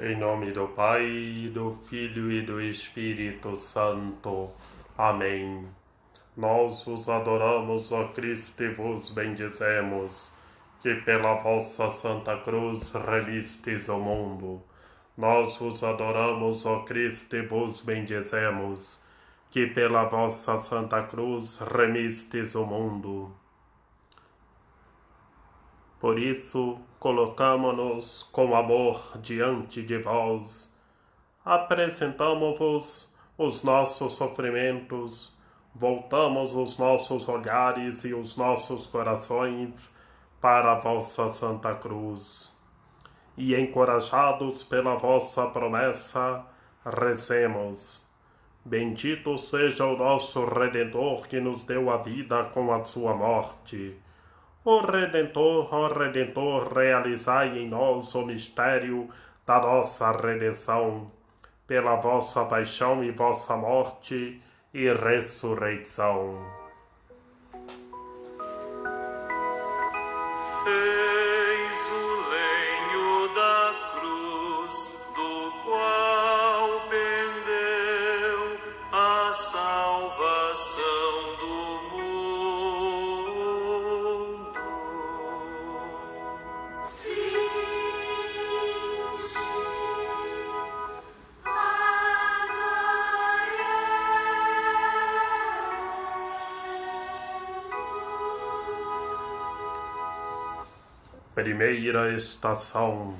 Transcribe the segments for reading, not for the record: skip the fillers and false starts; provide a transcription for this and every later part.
Em nome do Pai, do Filho e do Espírito Santo. Amém. Nós vos adoramos, ó Cristo, e vos bendizemos, que pela vossa Santa Cruz remistes o mundo. Nós vos adoramos, ó Cristo, e vos bendizemos, que pela vossa Santa Cruz remistes o mundo. Por isso, colocamo-nos com amor diante de vós, apresentamo-vos os nossos sofrimentos, voltamos os nossos olhares e os nossos corações para a vossa Santa Cruz. E encorajados pela vossa promessa, rezemos. Bendito seja o nosso Redentor que nos deu a vida com a sua morte. Ó Redentor, realizai em nós o mistério da nossa redenção, pela vossa paixão e vossa morte e ressurreição. Eis o lenho da cruz, do qual pendeu a salvação do mundo. Primeira estação.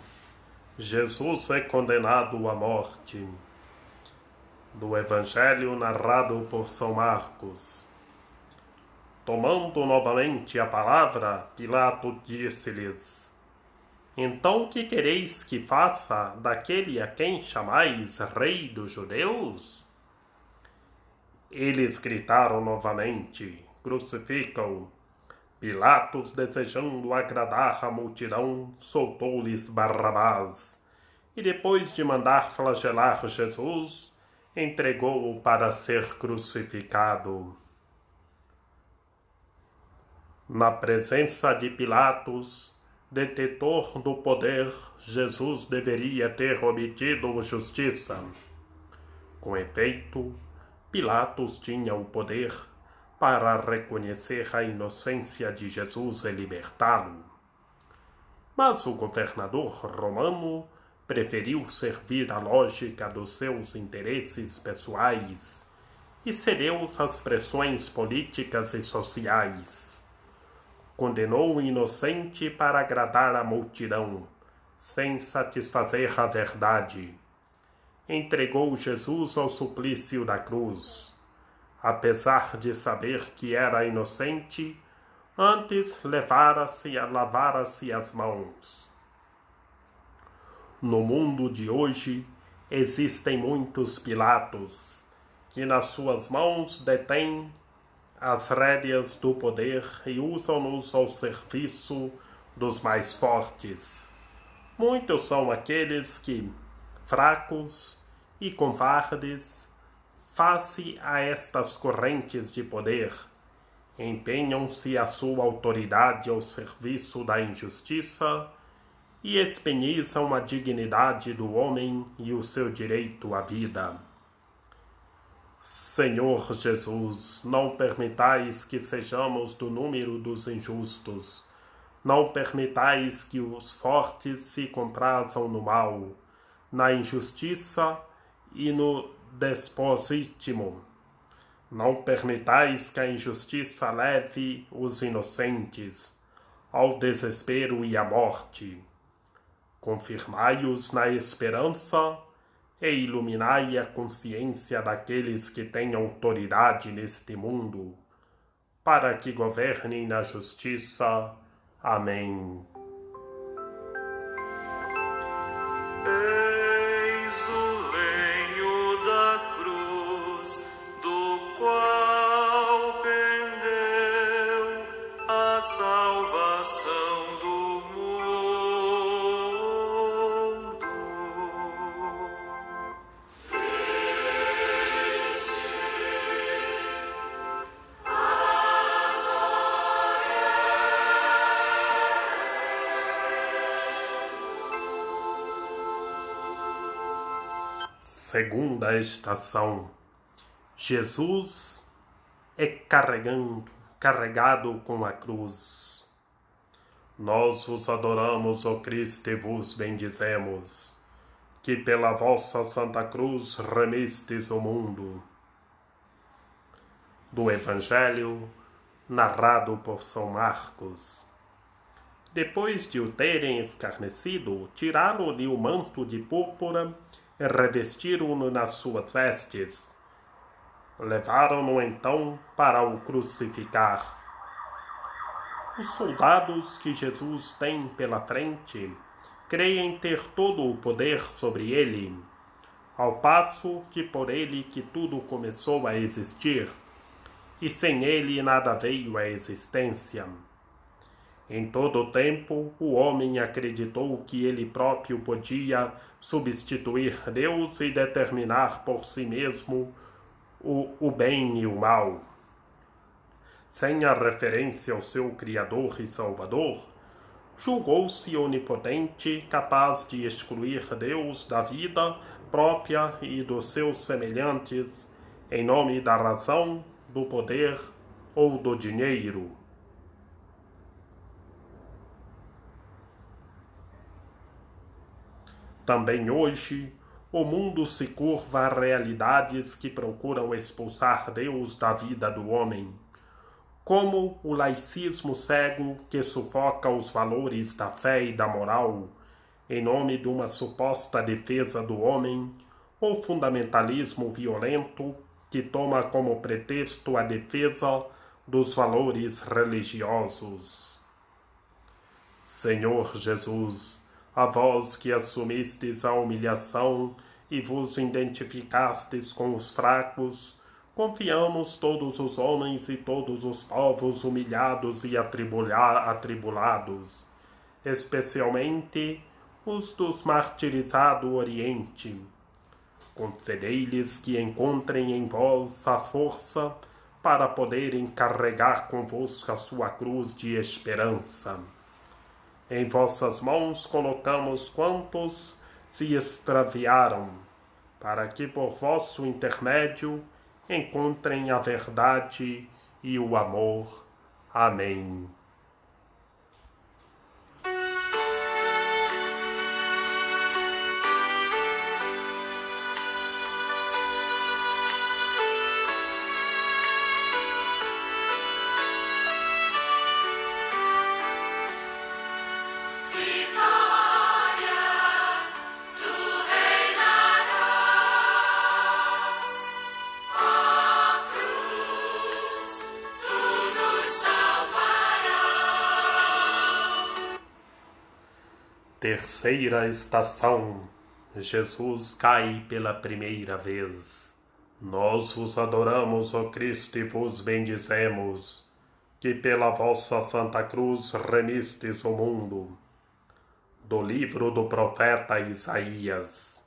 Jesus é condenado à morte. Do Evangelho narrado por São Marcos. Tomando novamente a palavra, Pilato disse-lhes: Então que quereis que faça daquele a quem chamais Rei dos Judeus? Eles gritaram novamente: Crucificam! Pilatos, desejando agradar a multidão, soltou-lhes Barrabás, e depois de mandar flagelar Jesus, entregou-o para ser crucificado. Na presença de Pilatos, detentor do poder, Jesus deveria ter obtido justiça. Com efeito, Pilatos tinha o poder para reconhecer a inocência de Jesus e libertá-lo. Mas o governador romano preferiu servir a lógica dos seus interesses pessoais e cedeu às pressões políticas e sociais. Condenou o inocente para agradar a multidão, sem satisfazer a verdade. Entregou Jesus ao suplício da cruz. Apesar de saber que era inocente, antes lavara-se as mãos. No mundo de hoje, existem muitos Pilatos, que nas suas mãos detêm as rédeas do poder e usam-nos ao serviço dos mais fortes. Muitos são aqueles que, fracos e covardes, face a estas correntes de poder, empenham-se a sua autoridade ao serviço da injustiça e espenizam a dignidade do homem e o seu direito à vida. Senhor Jesus, não permitais que sejamos do número dos injustos. Não permitais que os fortes se comprazam no mal, na injustiça e no despositimo. Não permitais que a injustiça leve os inocentes ao desespero e à morte. Confirmai-os na esperança e iluminai a consciência daqueles que têm autoridade neste mundo, para que governem na justiça. Amém. Eis o lenho da cruz, do qual pendeu a salvação do mundo. Segunda estação. Jesus é carregado com a cruz. Nós vos adoramos, ó Cristo, e vos bendizemos, que pela vossa Santa Cruz remistes o mundo. Do Evangelho narrado por São Marcos. Depois de o terem escarnecido, tiraram-lhe o manto de púrpura e revestiram-no nas suas vestes. Levaram-no então para o crucificar. Os soldados que Jesus tem pela frente creem ter todo o poder sobre ele, ao passo que por ele que tudo começou a existir, e sem ele nada veio à existência. Em todo o tempo, o homem acreditou que ele próprio podia substituir Deus e determinar por si mesmo o bem e o mal. Sem a referência ao seu Criador e Salvador, julgou-se onipotente, capaz de excluir Deus da vida própria e dos seus semelhantes em nome da razão, do poder ou do dinheiro. Também hoje, o mundo se curva a realidades que procuram expulsar Deus da vida do homem, como o laicismo cego que sufoca os valores da fé e da moral, em nome de uma suposta defesa do homem, ou o fundamentalismo violento que toma como pretexto a defesa dos valores religiosos. Senhor Jesus, a vós que assumistes a humilhação e vos identificastes com os fracos, confiamos todos os homens e todos os povos humilhados e atribulados, especialmente os dos martirizado Oriente. Concedei-lhes que encontrem em vós a força para poderem carregar convosco a sua cruz de esperança. Em vossas mãos colocamos quantos se extraviaram, para que por vosso intermédio encontrem a verdade e o amor. Amém. Terceira estação. Jesus cai pela primeira vez. Nós vos adoramos, ó Cristo, e vos bendizemos, que pela vossa Santa Cruz remistes o mundo. Do livro do profeta Isaías.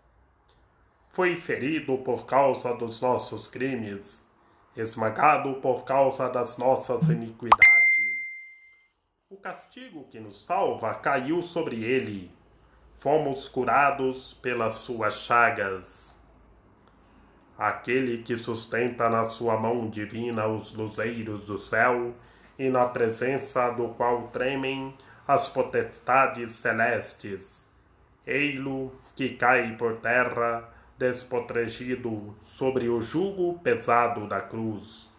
Foi ferido por causa dos nossos crimes, esmagado por causa das nossas iniquidades. O castigo que nos salva caiu sobre ele. Fomos curados pelas suas chagas. Aquele que sustenta na sua mão divina os luzeiros do céu e na presença do qual tremem as potestades celestes. Ei-lo que cai por terra, desprotegido sobre o jugo pesado da cruz.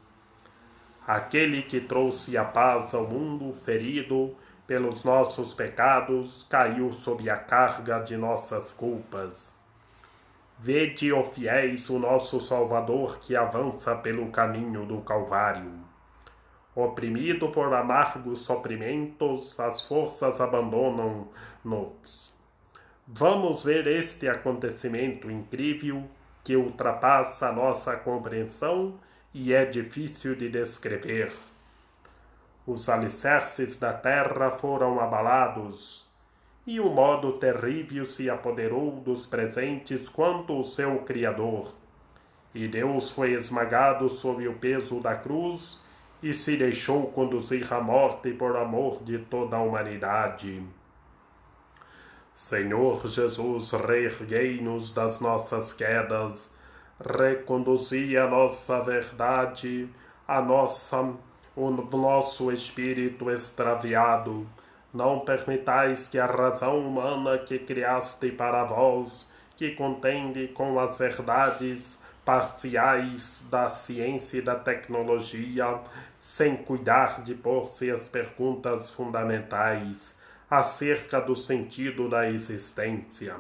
Aquele que trouxe a paz ao mundo ferido pelos nossos pecados, caiu sob a carga de nossas culpas. Vede, ó fiéis, o nosso Salvador que avança pelo caminho do Calvário. Oprimido por amargos sofrimentos, as forças abandonam-nos. Vamos ver este acontecimento incrível que ultrapassa a nossa compreensão e é difícil de descrever. Os alicerces da terra foram abalados, e um modo terrível se apoderou dos presentes quanto o seu Criador. E Deus foi esmagado sob o peso da cruz e se deixou conduzir à morte por amor de toda a humanidade. Senhor Jesus, reerguei-nos das nossas quedas, reconduzi a nossa verdade, o nosso espírito extraviado. Não permitais que a razão humana que criaste para vós, que contende com as verdades parciais da ciência e da tecnologia, sem cuidar de pôr-se as perguntas fundamentais acerca do sentido da existência.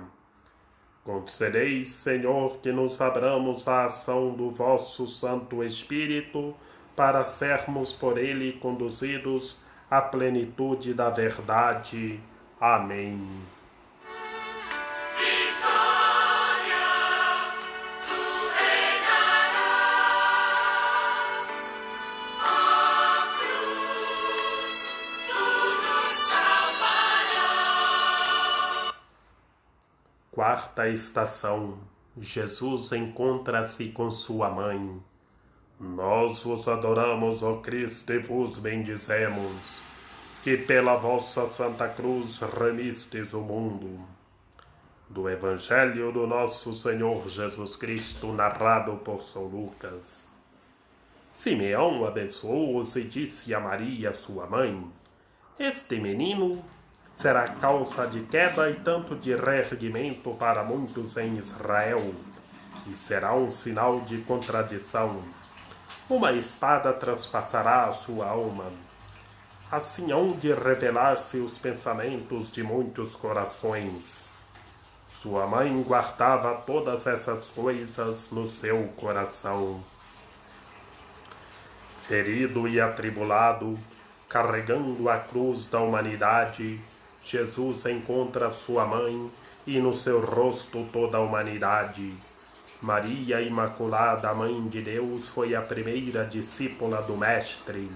Concedeis, Senhor, que nos abramos à ação do vosso Santo Espírito, para sermos por ele conduzidos à plenitude da verdade. Amém. Quarta estação. Jesus encontra-se com sua mãe. Nós vos adoramos, ó Cristo, e vos bendizemos, que pela vossa Santa Cruz remistes o mundo. Do Evangelho do nosso Senhor Jesus Cristo, narrado por São Lucas. Simeão abençoou-os e disse a Maria, sua mãe: Este menino será causa de queda e tanto de reerguimento para muitos em Israel, e será um sinal de contradição. Uma espada transpassará a sua alma. Assim hão de revelar-se os pensamentos de muitos corações. Sua mãe guardava todas essas coisas no seu coração. Ferido e atribulado, carregando a cruz da humanidade, Jesus encontra sua mãe e no seu rosto toda a humanidade. Maria Imaculada, Mãe de Deus, foi a primeira discípula do Mestre.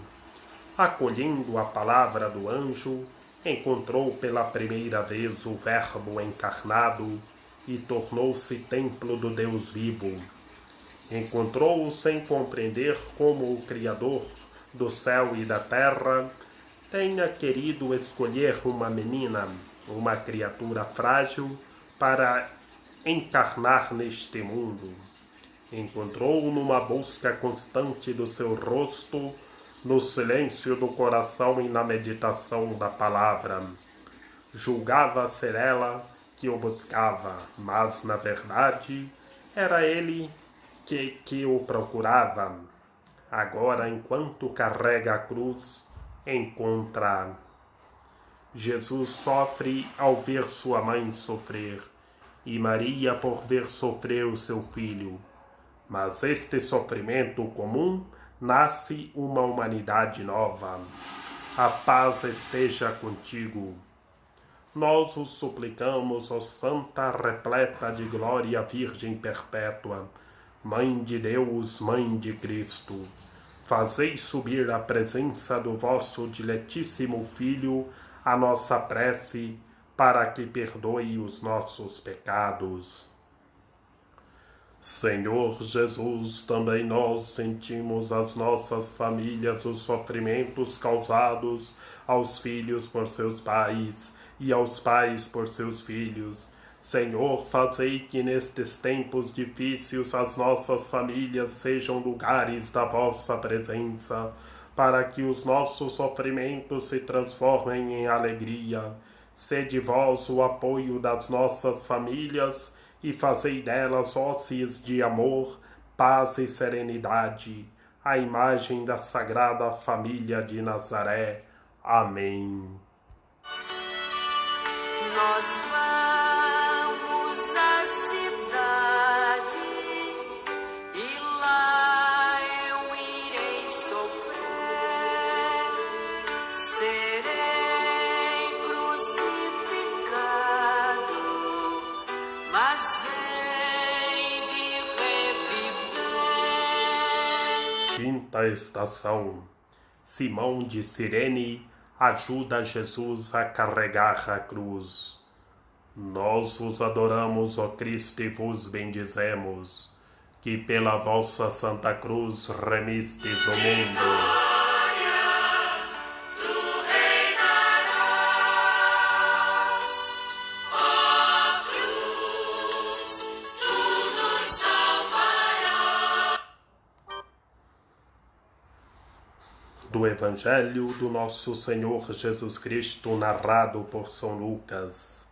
Acolhendo a palavra do anjo, encontrou pela primeira vez o Verbo encarnado e tornou-se templo do Deus vivo. Encontrou-o sem compreender como o Criador do céu e da terra tenha querido escolher uma menina, uma criatura frágil, para encarnar neste mundo. Encontrou-o numa busca constante do seu rosto, no silêncio do coração e na meditação da palavra. Julgava ser ela que o buscava, mas, na verdade, era ele que o procurava. Agora, enquanto carrega a cruz, encontra. Jesus sofre ao ver sua mãe sofrer, e Maria por ver sofrer o seu filho. Mas este sofrimento comum nasce uma humanidade nova. A paz esteja contigo. Nós os suplicamos, ó Santa repleta de glória, Virgem perpétua, Mãe de Deus, Mãe de Cristo, fazei subir à presença do vosso diletíssimo Filho a nossa prece, para que perdoe os nossos pecados. Senhor Jesus, também nós sentimos as nossas famílias os sofrimentos causados aos filhos por seus pais e aos pais por seus filhos. Senhor, fazei que nestes tempos difíceis as nossas famílias sejam lugares da vossa presença, para que os nossos sofrimentos se transformem em alegria. Sede vós o apoio das nossas famílias e fazei delas hóspedes de amor, paz e serenidade, à imagem da Sagrada Família de Nazaré. Amém. Nós vamos à cidade e lá eu irei sofrer, serei crucificado, mas hei de reviver. Quinta estação. Simão de Cirene ajuda Jesus a carregar a cruz. Nós vos adoramos, ó Cristo, e vos bendizemos, que pela vossa Santa Cruz remistes o mundo. Tu reinarás, ó do Evangelho do nosso Senhor Jesus Cristo, narrado por São Lucas.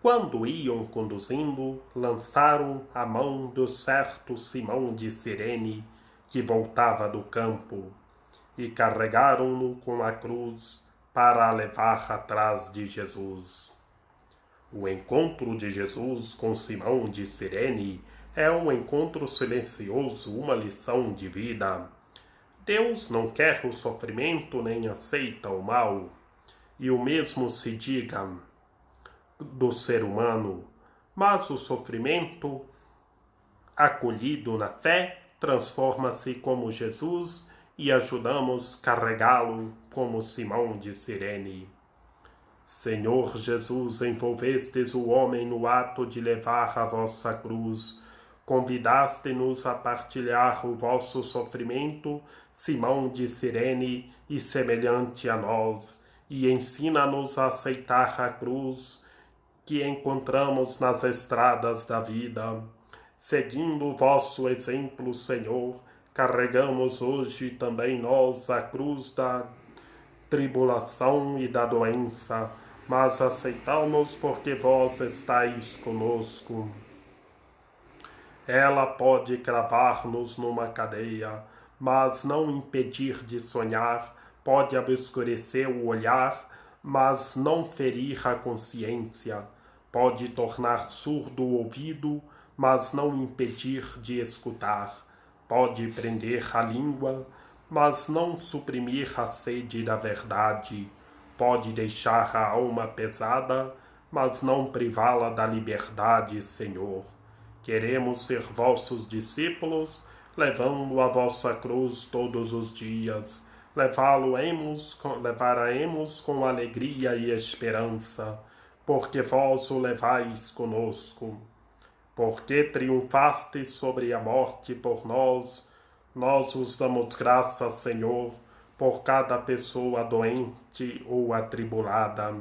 Quando iam conduzindo, lançaram a mão de certo Simão de Cirene, que voltava do campo, e carregaram-no com a cruz para a levar atrás de Jesus. O encontro de Jesus com Simão de Cirene é um encontro silencioso, uma lição de vida. Deus não quer o sofrimento nem aceita o mal, e o mesmo se diga do ser humano, mas o sofrimento, acolhido na fé, transforma-se como Jesus e ajudamos carregá-lo como Simão de Cirene. Senhor Jesus, envolvestes o homem no ato de levar a vossa cruz, convidaste-nos a partilhar o vosso sofrimento, Simão de Cirene, e semelhante a nós, e ensina-nos a aceitar a cruz que encontramos nas estradas da vida. Seguindo o vosso exemplo, Senhor, carregamos hoje também nós a cruz da tribulação e da doença, mas aceitamos porque vós estáis conosco. Ela pode cravar-nos numa cadeia, mas não impedir de sonhar, pode obscurecer o olhar, mas não ferir a consciência, pode tornar surdo o ouvido, mas não impedir de escutar, pode prender a língua, mas não suprimir a sede da verdade, pode deixar a alma pesada, mas não privá-la da liberdade, Senhor. Queremos ser vossos discípulos, levando a vossa cruz todos os dias. Levaremos com alegria e esperança, porque vós o levais conosco. Porque triunfastes sobre a morte por nós, nós vos damos graças, Senhor, por cada pessoa doente ou atribulada,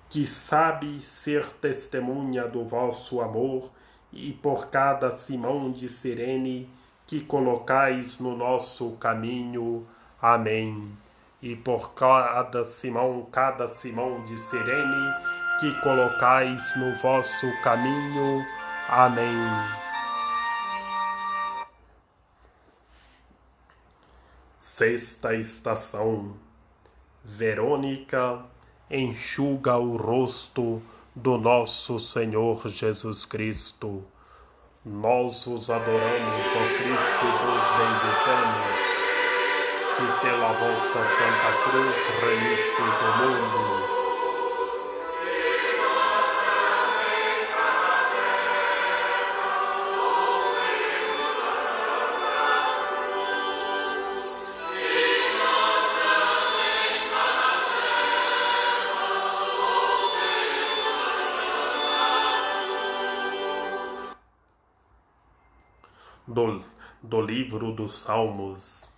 que sabe ser testemunha do vosso amor, e por cada Simão de Cirene que colocais no nosso caminho. Amém. E por cada Simão de Cirene que colocais no vosso caminho. Amém. Sexta estação. Verônica enxuga o rosto do nosso Senhor Jesus Cristo. Nós os adoramos, ó Cristo, e vos bendizemos, que pela vossa Santa Cruz remistes o mundo. Do livro dos Salmos.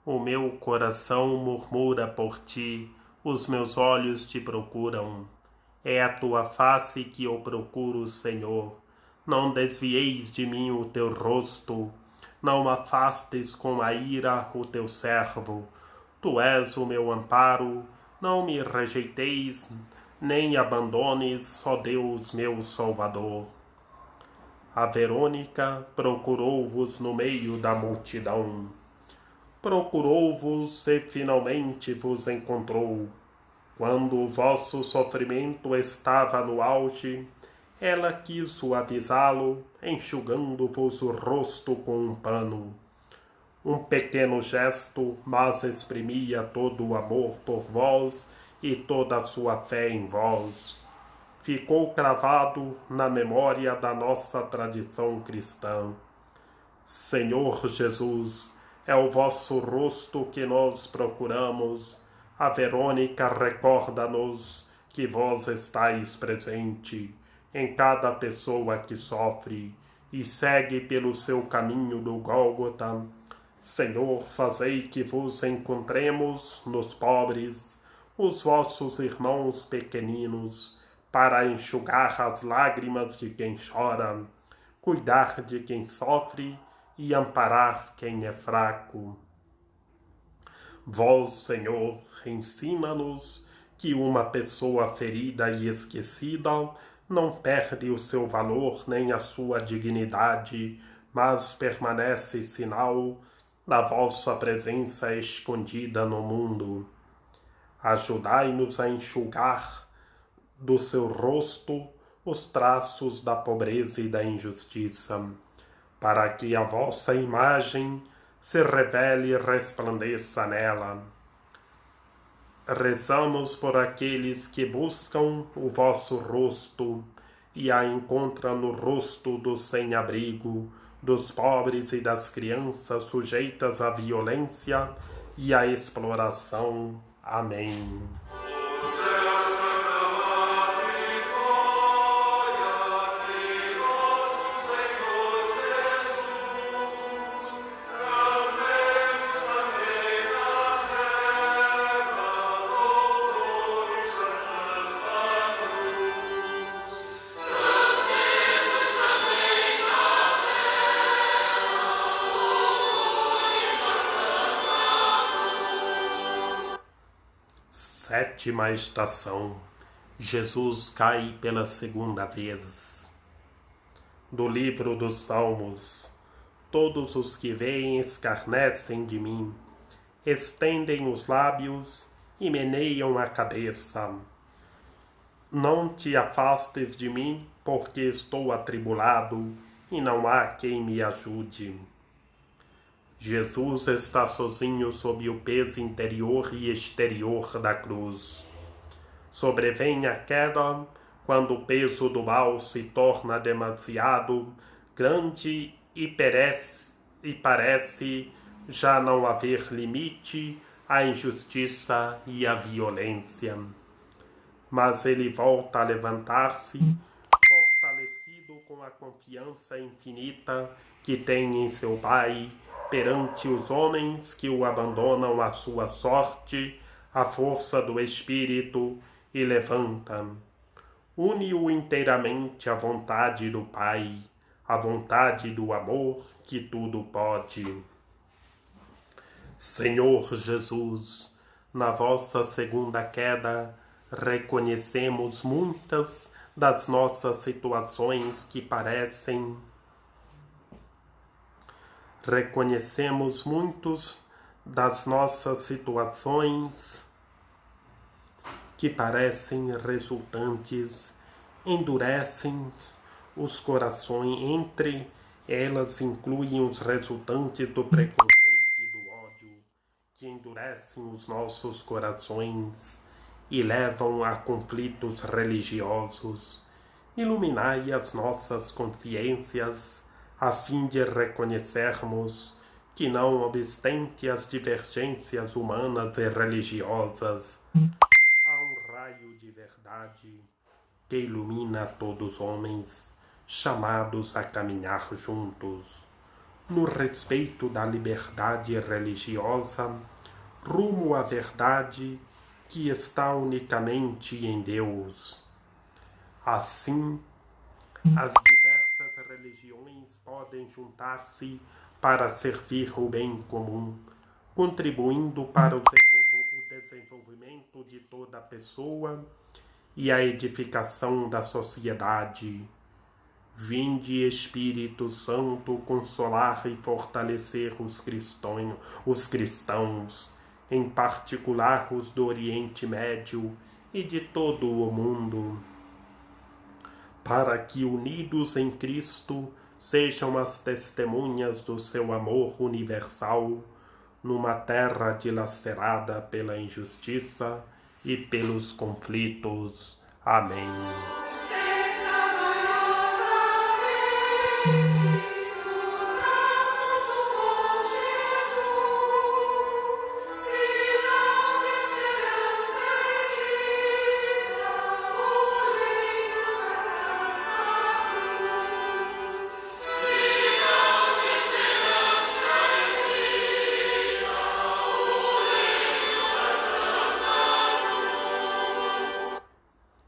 O meu coração murmura por ti, os meus olhos te procuram. É a tua face que eu procuro, Senhor. Não desvieis de mim o teu rosto, não afastes com a ira o teu servo. Tu és o meu amparo, não me rejeiteis, nem abandones, ó Deus meu Salvador. A Verônica procurou-vos no meio da multidão. Procurou-vos e finalmente vos encontrou. Quando o vosso sofrimento estava no auge, ela quis suavizá-lo, enxugando-vos o rosto com um pano. Um pequeno gesto, mas exprimia todo o amor por vós e toda a sua fé em vós. Ficou cravado na memória da nossa tradição cristã. Senhor Jesus, é o vosso rosto que nós procuramos. A Verônica recorda-nos que vós estáis presente em cada pessoa que sofre e segue pelo seu caminho do Gólgota. Senhor, fazei que vos encontremos nos pobres, os vossos irmãos pequeninos, para enxugar as lágrimas de quem chora, cuidar de quem sofre e amparar quem é fraco. Vós, Senhor, ensina-nos que uma pessoa ferida e esquecida não perde o seu valor nem a sua dignidade, mas permanece sinal da vossa presença escondida no mundo. Ajudai-nos a enxugar do seu rosto os traços da pobreza e da injustiça, para que a vossa imagem se revele e resplandeça nela. Rezamos por aqueles que buscam o vosso rosto e a encontram no rosto do sem-abrigo, dos pobres e das crianças sujeitas à violência e à exploração. Amém. Sétima estação. Jesus cai pela segunda vez. Do livro dos Salmos. Todos os que veem escarnecem de mim, estendem os lábios e meneiam a cabeça. Não te afastes de mim, porque estou atribulado e não há quem me ajude. Jesus está sozinho sob o peso interior e exterior da cruz. Sobrevém a queda quando o peso do mal se torna demasiado grande e parece já não haver limite à injustiça e à violência. Mas ele volta a levantar-se, fortalecido com a confiança infinita que tem em seu Pai, perante os homens que o abandonam à sua sorte, à força do Espírito, e levanta. Une-o inteiramente à vontade do Pai, à vontade do amor que tudo pode. Senhor Jesus, na vossa segunda queda, reconhecemos muitas das nossas situações que parecem Reconhecemos muitos das nossas situações que parecem resultantes, endurecem os corações, entre elas incluem os resultantes do preconceito e do ódio, que endurecem os nossos corações e levam a conflitos religiosos. Iluminai as nossas consciências, a fim de reconhecermos que, não obstante as divergências humanas e religiosas, há um raio de verdade que ilumina todos os homens, chamados a caminhar juntos, no respeito da liberdade religiosa, rumo à verdade que está unicamente em Deus. Assim, as diversas religiões podem juntar-se para servir o bem comum, contribuindo para o desenvolvimento de toda a pessoa e a edificação da sociedade. Vinde, Espírito Santo, consolar e fortalecer os cristãos, em particular os do Oriente Médio e de todo o mundo, para que, unidos em Cristo, sejam as testemunhas do seu amor universal numa terra dilacerada pela injustiça e pelos conflitos. Amém.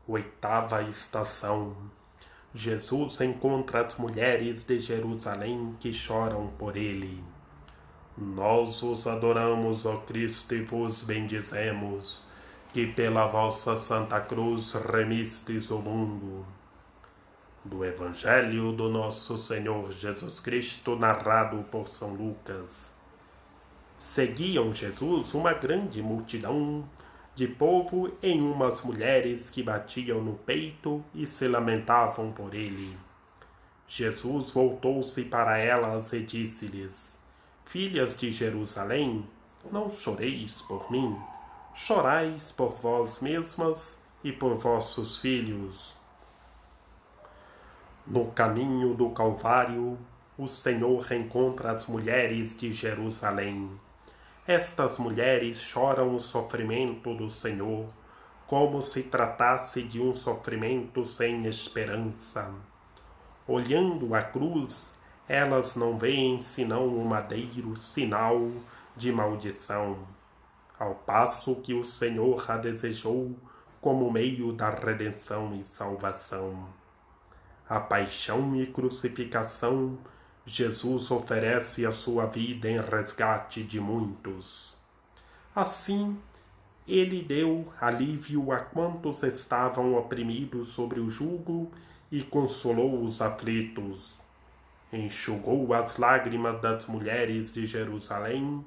Oitava estação. Jesus encontra as mulheres de Jerusalém que choram por ele. Nós os adoramos, ó Cristo, e vos bendizemos, que pela vossa Santa Cruz remistes o mundo. Do Evangelho do nosso Senhor Jesus Cristo, narrado por São Lucas. Seguiam Jesus uma grande multidão de povo e umas mulheres que batiam no peito e se lamentavam por ele. Jesus voltou-se para elas e disse-lhes: Filhas de Jerusalém, não choreis por mim, chorais por vós mesmas e por vossos filhos. No caminho do Calvário, o Senhor encontra as mulheres de Jerusalém. Estas mulheres choram o sofrimento do Senhor, como se tratasse de um sofrimento sem esperança. Olhando a cruz, elas não veem senão um madeiro sinal de maldição, ao passo que o Senhor a desejou como meio da redenção e salvação. A paixão e crucificação, Jesus oferece a sua vida em resgate de muitos. Assim, ele deu alívio a quantos estavam oprimidos sobre o jugo e consolou os aflitos. Enxugou as lágrimas das mulheres de Jerusalém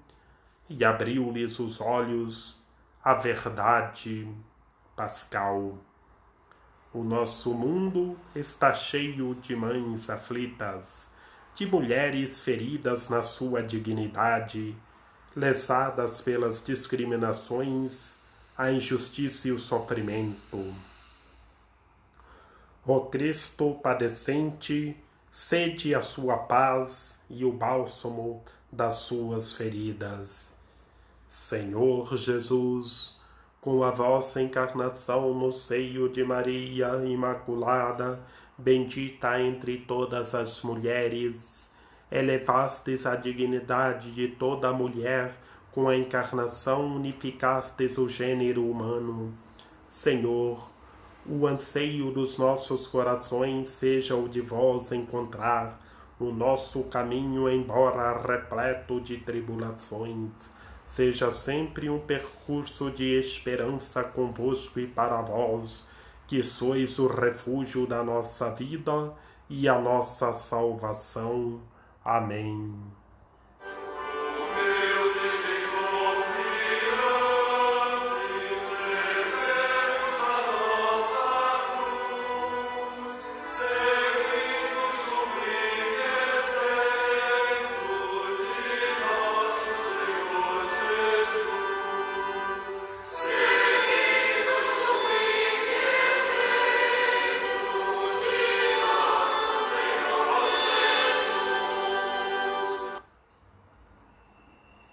e abriu-lhes os olhos à verdade pascal. O nosso mundo está cheio de mães aflitas, de mulheres feridas na sua dignidade, lesadas pelas discriminações, a injustiça e o sofrimento. Ó Cristo padecente, cede a sua paz e o bálsamo das suas feridas. Senhor Jesus, com a vossa encarnação no seio de Maria Imaculada, bendita entre todas as mulheres, elevastes a dignidade de toda mulher, com a encarnação unificastes o gênero humano. Senhor, o anseio dos nossos corações seja o de vós encontrar o nosso caminho, embora repleto de tribulações. Seja sempre um percurso de esperança convosco e para vós, que sois o refúgio da nossa vida e a nossa salvação. Amém.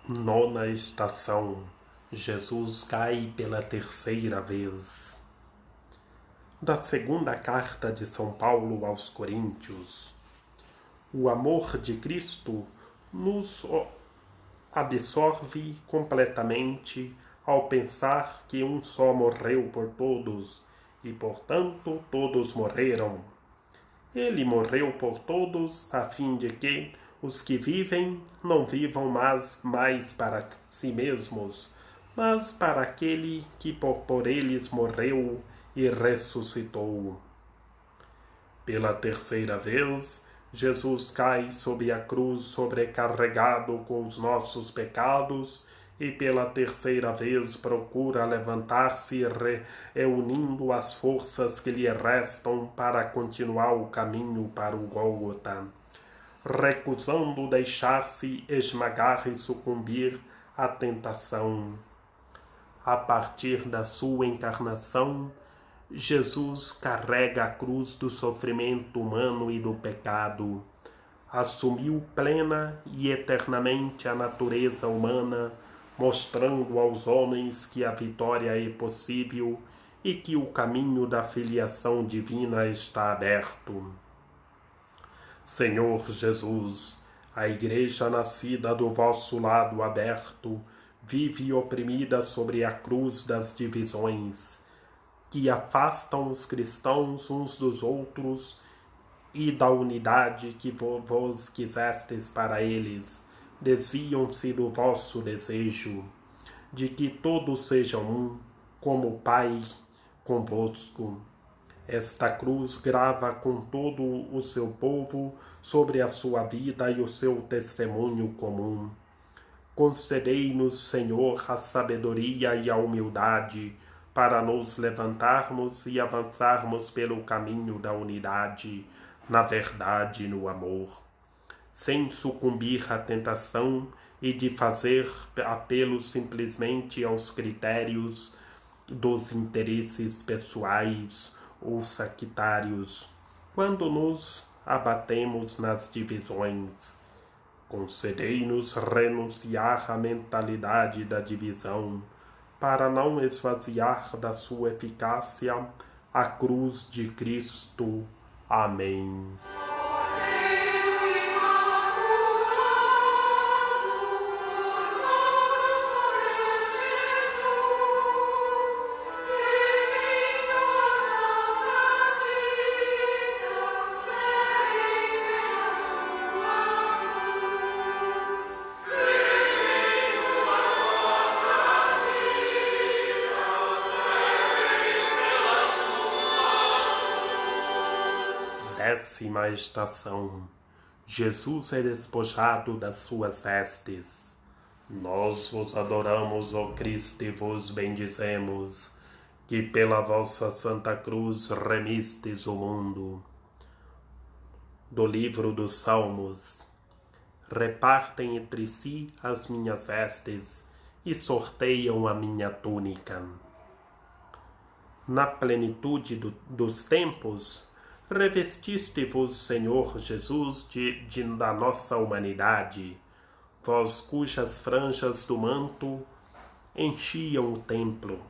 Nona estação. Jesus cai pela terceira vez. Da segunda carta de São Paulo aos Coríntios. O amor de Cristo nos absorve completamente ao pensar que um só morreu por todos e, portanto, todos morreram. Ele morreu por todos a fim de que os que vivem não vivam mais para si mesmos, mas para aquele que por eles morreu e ressuscitou. Pela terceira vez, Jesus cai sob a cruz sobrecarregado com os nossos pecados e pela terceira vez procura levantar-se reunindo as forças que lhe restam para continuar o caminho para o Gólgota, recusando deixar-se esmagar e sucumbir à tentação. A partir da sua encarnação, Jesus carrega a cruz do sofrimento humano e do pecado, assumiu plena e eternamente a natureza humana, mostrando aos homens que a vitória é possível e que o caminho da filiação divina está aberto. Senhor Jesus, a Igreja nascida do vosso lado aberto vive oprimida sobre a cruz das divisões, que afastam os cristãos uns dos outros e da unidade que vos quisestes para eles. desviam-se do vosso desejo, de que todos sejam um, como o Pai convosco. Esta cruz grava com todo o seu povo sobre a sua vida e o seu testemunho comum. Concedei-nos, Senhor, a sabedoria e a humildade para nos levantarmos e avançarmos pelo caminho da unidade, na verdade e no amor, sem sucumbir à tentação e de fazer apelo simplesmente aos critérios dos interesses pessoais ou sectários, quando nos abatemos nas divisões. Concedei-nos renunciar à mentalidade da divisão, para não esvaziar da sua eficácia a cruz de Cristo. Amém. Décima estação. Jesus é despojado das suas vestes. Nós vos adoramos, ó Cristo, e vos bendizemos, que pela vossa Santa Cruz remistes o mundo. Do livro dos Salmos. Repartem entre si as minhas vestes e sorteiam a minha túnica. Na plenitude dos tempos, revestiste-vos, Senhor Jesus, da nossa humanidade, vós cujas franjas do manto enchiam o templo.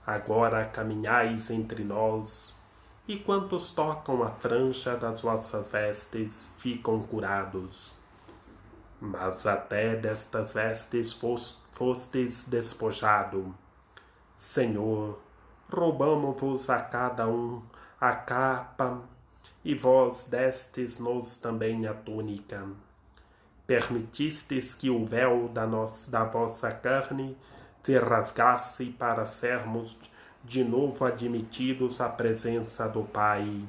Agora caminhais entre nós, e quantos tocam a franja das vossas vestes ficam curados. Mas até destas vestes fostes despojado. Senhor, roubamo-vos a cada um a capa, e vós destes-nos também a túnica. Permitistes que o véu da vossa carne se rasgasse para sermos de novo admitidos à presença do Pai.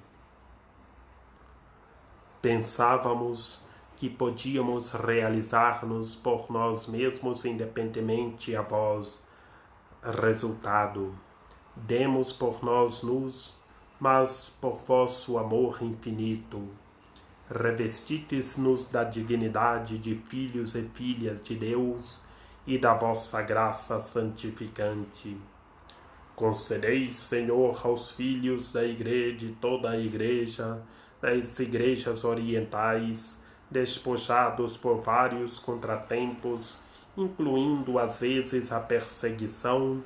Pensávamos que podíamos realizar-nos por nós mesmos independentemente a vós. Resultado, demos por nós nus, mas por vosso amor infinito, revestites-nos da dignidade de filhos e filhas de Deus e da vossa graça santificante. Concedei, Senhor, aos filhos da Igreja, de toda a Igreja, das igrejas orientais, despojados por vários contratempos, incluindo às vezes a perseguição,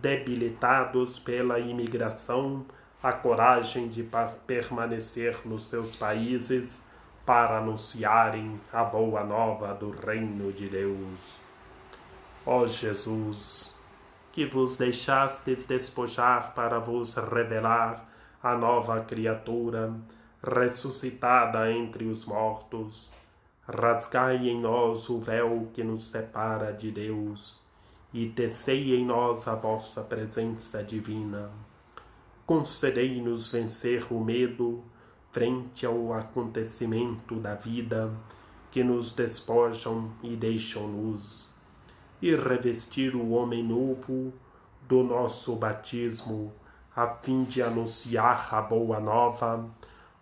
debilitados pela imigração, a coragem de permanecer nos seus países para anunciarem a boa nova do reino de Deus. Ó Jesus, que vos deixastes despojar para vos revelar a nova criatura, ressuscitada entre os mortos, rasgai em nós o véu que nos separa de Deus, e tecei em nós a vossa presença divina. Concedei-nos vencer o medo frente ao acontecimento da vida que nos despojam e deixam-nos, e revestir o homem novo do nosso batismo, a fim de anunciar a boa nova,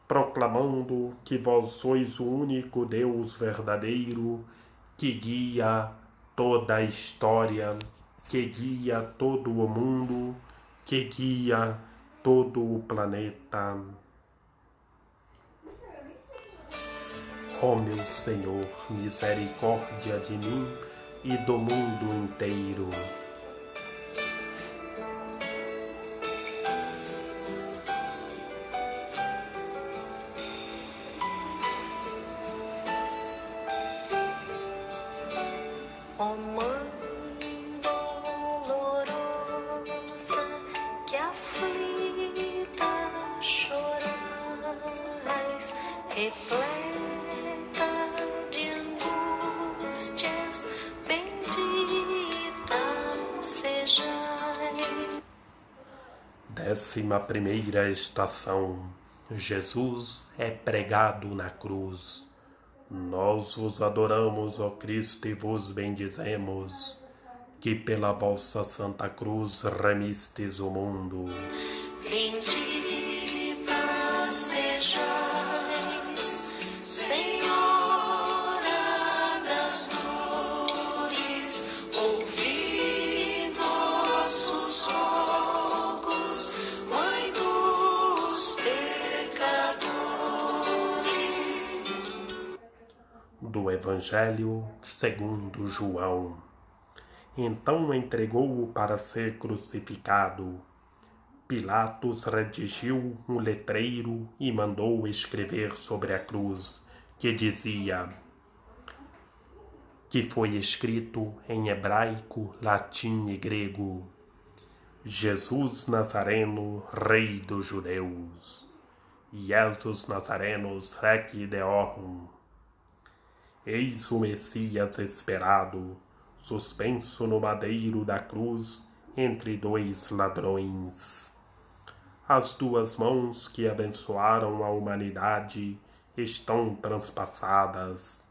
proclamando que vós sois o único Deus verdadeiro que guia toda a história, que guia todo o mundo, que guia todo o planeta. Ó meu Senhor, misericórdia de mim e do mundo inteiro. Ó Mãe dolorosa, que aflita chorais, repleta de angústia, 11ª estação. Jesus é pregado na cruz. Nós vos adoramos, ó Cristo, e vos bendizemos, que pela vossa Santa Cruz remistes o mundo. Bendita sejais, Senhora das dores, ouvi nossos rogos, Mãe dos pecadores. Do Evangelho segundo João. Então entregou-o para ser crucificado. Pilatos redigiu um letreiro e mandou escrever sobre a cruz, que dizia, que foi escrito em hebraico, latim e grego: Jesus Nazareno, Rei dos Judeus. Jesus Nazarenos Rec Deorum. Eis o Messias esperado, suspenso no madeiro da cruz entre dois ladrões. As duas mãos que abençoaram a humanidade estão transpassadas.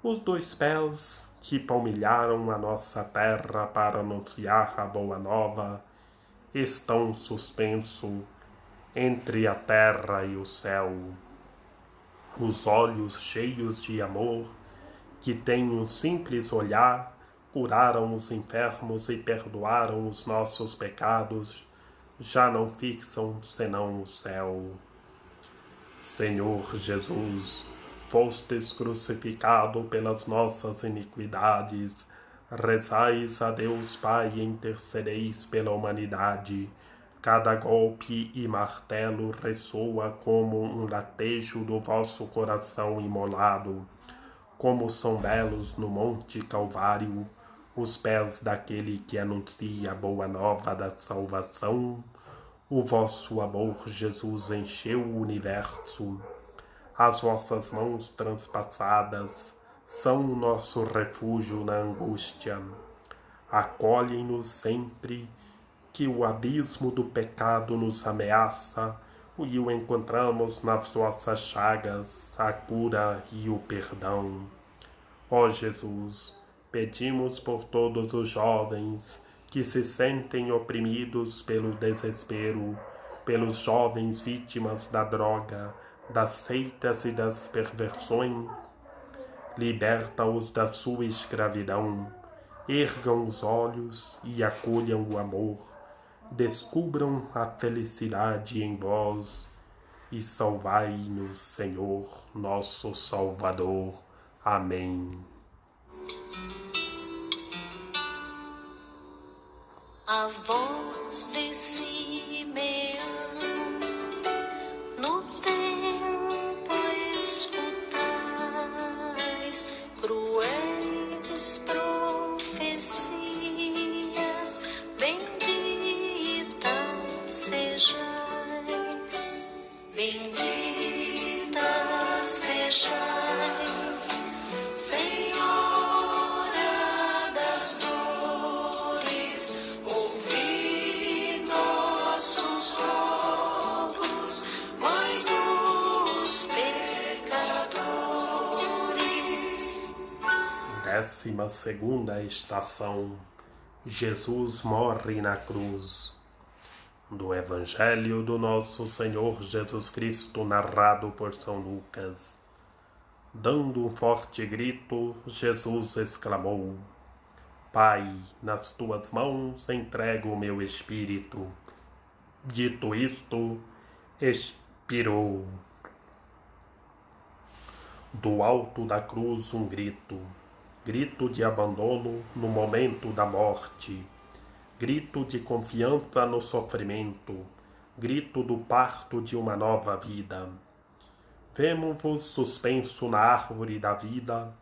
Os dois pés que palmilharam a nossa terra para anunciar a boa nova estão suspensos entre a terra e o céu. Os olhos cheios de amor, que têm um simples olhar, curaram os enfermos e perdoaram os nossos pecados, já não fixam senão o céu. Senhor Jesus, fostes crucificado pelas nossas iniquidades, rezais a Deus Pai e intercedeis pela humanidade. Cada golpe e martelo ressoa como um latejo do vosso coração imolado. Como são belos no Monte Calvário os pés daquele que anuncia a boa nova da salvação. O vosso amor, Jesus, encheu o universo. As vossas mãos transpassadas são o nosso refúgio na angústia. Acolhem-nos sempre que o abismo do pecado nos ameaça e o encontramos nas vossas chagas, a cura e o perdão. Ó Jesus, pedimos por todos os jovens que se sentem oprimidos pelo desespero, pelos jovens vítimas da droga, das seitas e das perversões. Liberta-os da sua escravidão. Ergam os olhos e acolham o amor. Descubram a felicidade em vós e salvai-nos, Senhor, nosso Salvador. Amém. A voz de Simeão no templo escutais, cruéis profecias, bendita sejais, bendita sejais, Senhora das dores, ouvi nossos rogos, Mãe dos pecadores. 12ª estação. Jesus morre na cruz. Do Evangelho do nosso Senhor Jesus Cristo, narrado por São Lucas. Dando um forte grito, Jesus exclamou: Pai, nas tuas mãos entrego o meu espírito. Dito isto, expirou. Do alto da cruz um grito, grito de abandono no momento da morte, grito de confiança no sofrimento, grito do parto de uma nova vida. Vemo-vos suspenso na árvore da vida,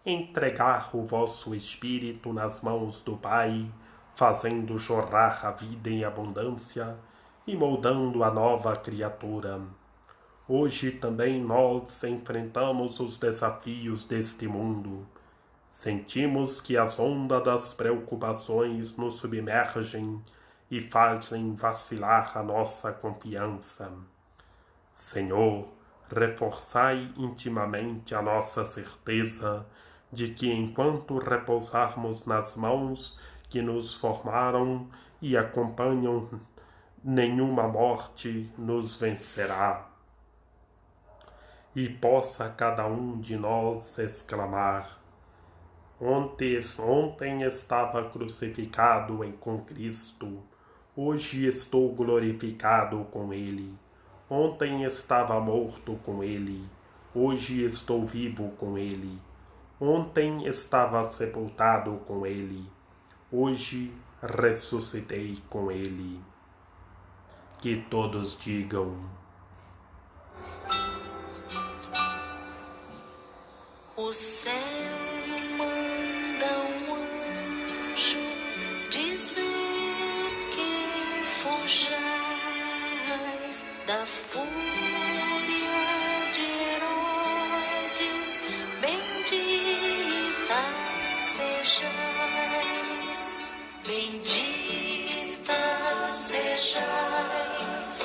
entregar o vosso espírito nas mãos do Pai, fazendo jorrar a vida em abundância e moldando a nova criatura. Hoje também nós enfrentamos os desafios deste mundo. Sentimos que as ondas das preocupações nos submergem e fazem vacilar a nossa confiança. Senhor, reforçai intimamente a nossa certeza de que, enquanto repousarmos nas mãos que nos formaram e acompanham, nenhuma morte nos vencerá. E possa cada um de nós exclamar: Ontem estava crucificado com Cristo, hoje estou glorificado com Ele. Ontem estava morto com Ele, hoje estou vivo com Ele. Ontem estava sepultado com Ele, hoje ressuscitei com Ele. Que todos digam: O céu manda um anjo dizer que fujais da fúria de Herodes, bendita sejais, bendita sejais,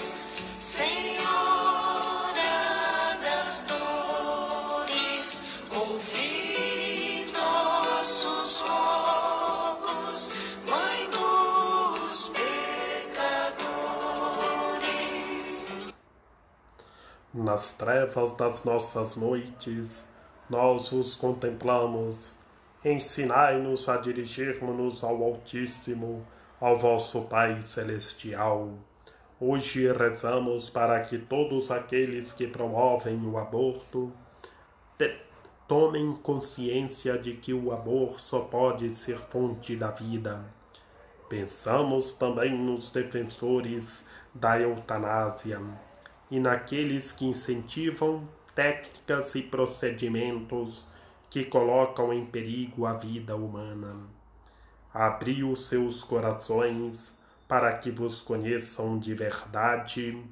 Senhora das dores, ouvi nossos rogos, Mãe dos pecadores. Nas trevas das nossas noites, nós os contemplamos. Ensinai-nos a dirigirmos-nos ao Altíssimo, ao vosso Pai Celestial. Hoje rezamos para que todos aqueles que promovem o aborto tomem consciência de que o amor só pode ser fonte da vida. Pensamos também nos defensores da eutanásia e naqueles que incentivam técnicas e procedimentos que colocam em perigo a vida humana. Abri os seus corações para que vos conheçam de verdade,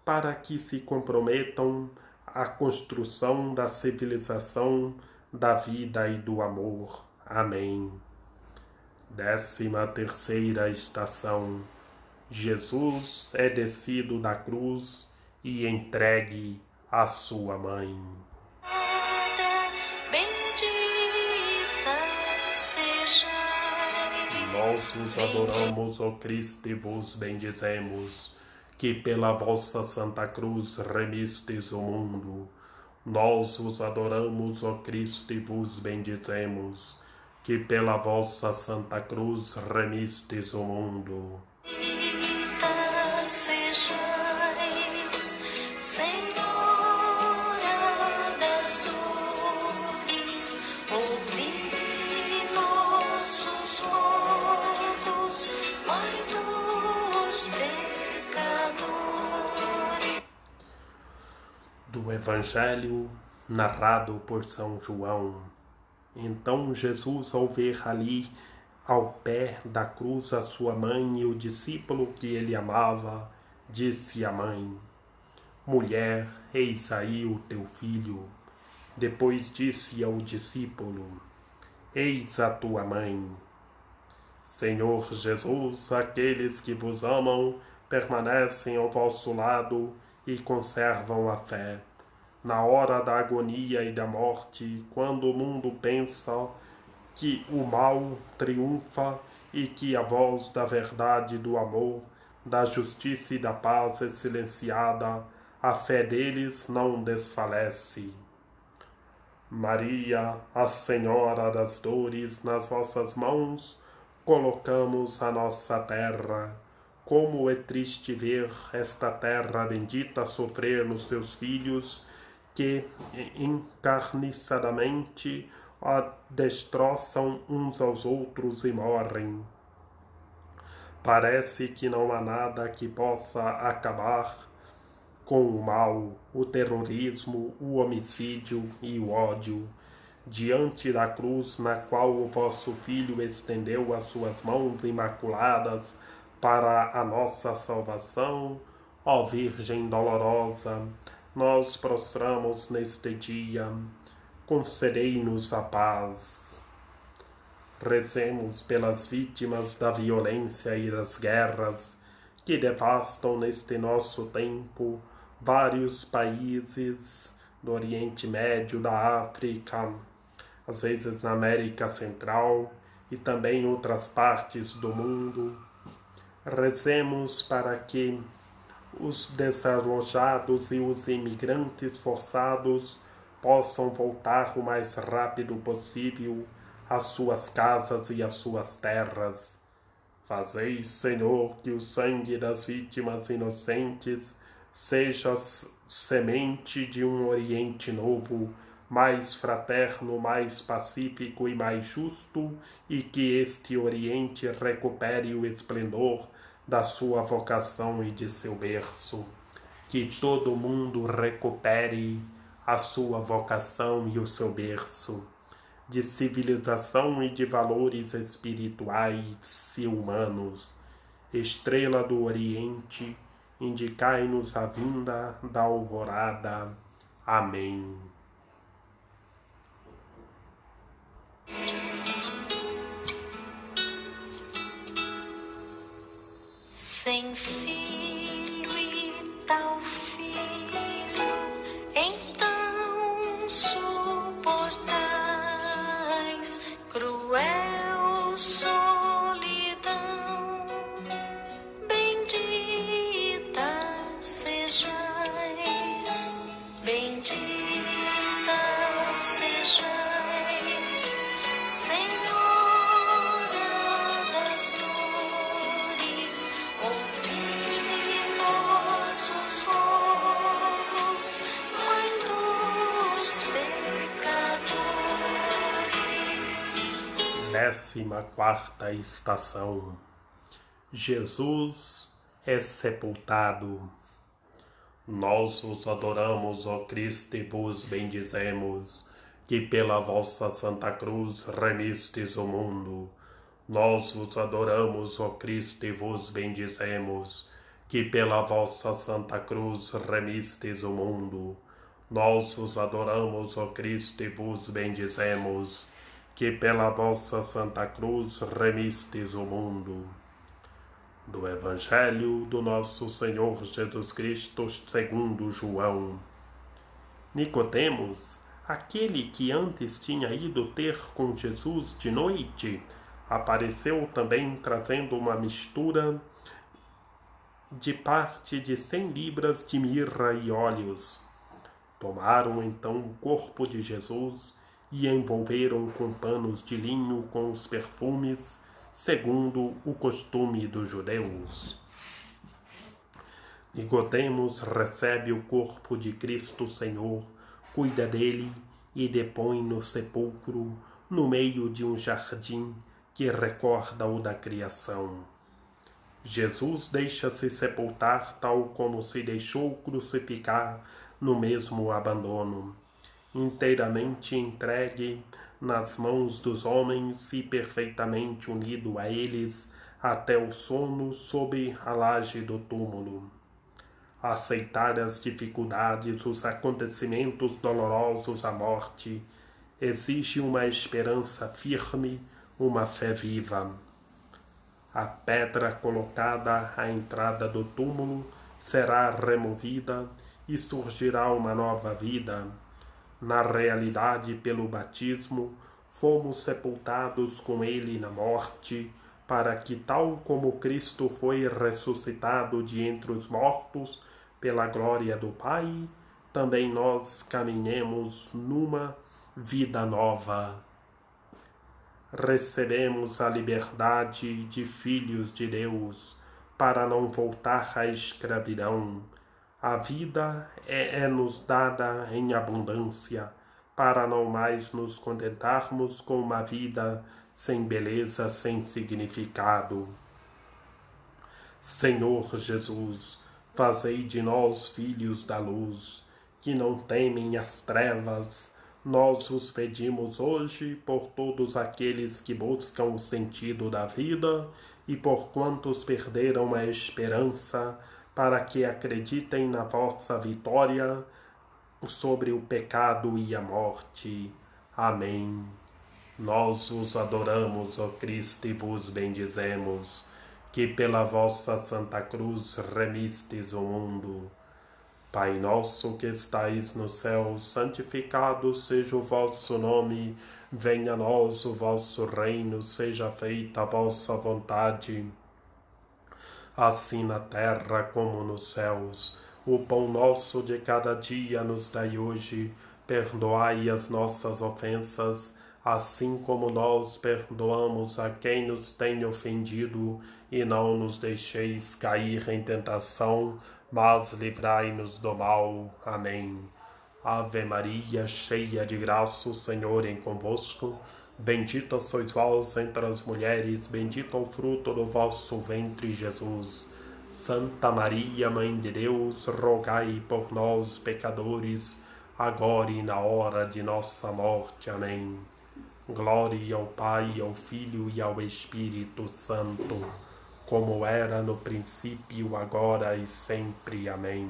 para que se comprometam à construção da civilização, da vida e do amor. Amém. 13ª estação. Jesus é descido da cruz e entregue à sua mãe. Bendita sejais. Nós vos adoramos, ó Cristo, e vos bendizemos, que pela vossa Santa Cruz remistes o mundo. Nós vos adoramos, ó Cristo, e vos bendizemos, que pela vossa Santa Cruz remistes o mundo. Bendita sejais, Senhora das dores, ouvi nossos rogos, Mãe dos pecadores. Do Evangelho narrado por São João. Então Jesus, ao ver ali ao pé da cruz a sua mãe e o discípulo que ele amava, disse à mãe: Mulher, eis aí o teu filho. Depois disse ao discípulo: Eis a tua mãe. Senhor Jesus, aqueles que vos amam permanecem ao vosso lado e conservam a fé. Na hora da agonia e da morte, quando o mundo pensa que o mal triunfa e que a voz da verdade, do amor, da justiça e da paz é silenciada, a fé deles não desfalece. Maria, a Senhora das dores, nas vossas mãos colocamos a nossa terra. Como é triste ver esta terra bendita sofrer nos seus filhos, que encarniçadamente a destroçam uns aos outros e morrem. Parece que não há nada que possa acabar com o mal, o terrorismo, o homicídio e o ódio. Diante da cruz na qual o vosso Filho estendeu as suas mãos imaculadas para a nossa salvação, ó Virgem dolorosa, nós prostramos neste dia, concedei-nos a paz. Rezemos pelas vítimas da violência e das guerras que devastam neste nosso tempo vários países do Oriente Médio, da África, às vezes na América Central e também em outras partes do mundo. Rezemos para que os desalojados e os imigrantes forçados possam voltar o mais rápido possível às suas casas e às suas terras. Fazei, Senhor, que o sangue das vítimas inocentes seja semente de um Oriente novo, mais fraterno, mais pacífico e mais justo, e que este Oriente recupere o esplendor da sua vocação e de seu berço. Que todo mundo recupere a sua vocação e o seu berço de civilização e de valores espirituais e humanos. Estrela do Oriente, indicai-nos a vinda da alvorada. Amém. Sem filho e tal filho, então suportais cruel solidão. Bendita sejais, bendita sejais, Senhora das dores, ouvi nossos rolos, Mãe dos pecadores. 14ª estação. Jesus é sepultado. Nós vos adoramos, ó Cristo, e vos bendizemos, que pela vossa Santa Cruz remistes o mundo. Nós vos adoramos, ó Cristo, e vos bendizemos, que pela vossa Santa Cruz remistes o mundo. Nós vos adoramos, ó Cristo, e vos bendizemos, que pela vossa Santa Cruz remistes o mundo. Do Evangelho do nosso Senhor Jesus Cristo segundo João. Nicodemos, aquele que antes tinha ido ter com Jesus de noite, apareceu também trazendo uma mistura de parte de 100 libras de mirra e óleos. Tomaram então o corpo de Jesus e envolveram com panos de linho com os perfumes, segundo o costume dos judeus. Nicodemos recebe o corpo de Cristo Senhor, cuida dele e depõe no sepulcro, no meio de um jardim que recorda o da criação. Jesus deixa-se sepultar tal como se deixou crucificar no mesmo abandono, inteiramente entregue nas mãos dos homens e perfeitamente unido a eles até o sono sob a laje do túmulo. Aceitar as dificuldades, os acontecimentos dolorosos, a morte, exige uma esperança firme, uma fé viva. A pedra colocada à entrada do túmulo será removida e surgirá uma nova vida. Na realidade, pelo batismo, fomos sepultados com ele na morte, para que, tal como Cristo foi ressuscitado de entre os mortos pela glória do Pai, também nós caminhemos numa vida nova. Recebemos a liberdade de filhos de Deus para não voltar à escravidão. A vida é-nos dada em abundância, para não mais nos contentarmos com uma vida sem beleza, sem significado. Senhor Jesus, fazei de nós filhos da luz, que não temem as trevas. Nós os pedimos hoje por todos aqueles que buscam o sentido da vida e por quantos perderam a esperança, para que acreditem na vossa vitória sobre o pecado e a morte. Amém. Nós vos adoramos, ó Cristo, e vos bendizemos, que pela vossa Santa Cruz remistes o mundo. Pai nosso que estais no céu, santificado seja o vosso nome, venha a nós o vosso reino, seja feita a vossa vontade, assim na terra como nos céus. O pão nosso de cada dia nos dai hoje, perdoai as nossas ofensas, assim como nós perdoamos a quem nos tem ofendido, e não nos deixeis cair em tentação, mas livrai-nos do mal. Amém. Ave Maria, cheia de graça, o Senhor é convosco. Bendita sois vós entre as mulheres, bendito é o fruto do vosso ventre, Jesus. Santa Maria, Mãe de Deus, rogai por nós, pecadores, agora e na hora de nossa morte. Amém. Glória ao Pai, ao Filho e ao Espírito Santo, como era no princípio, agora e sempre. Amém.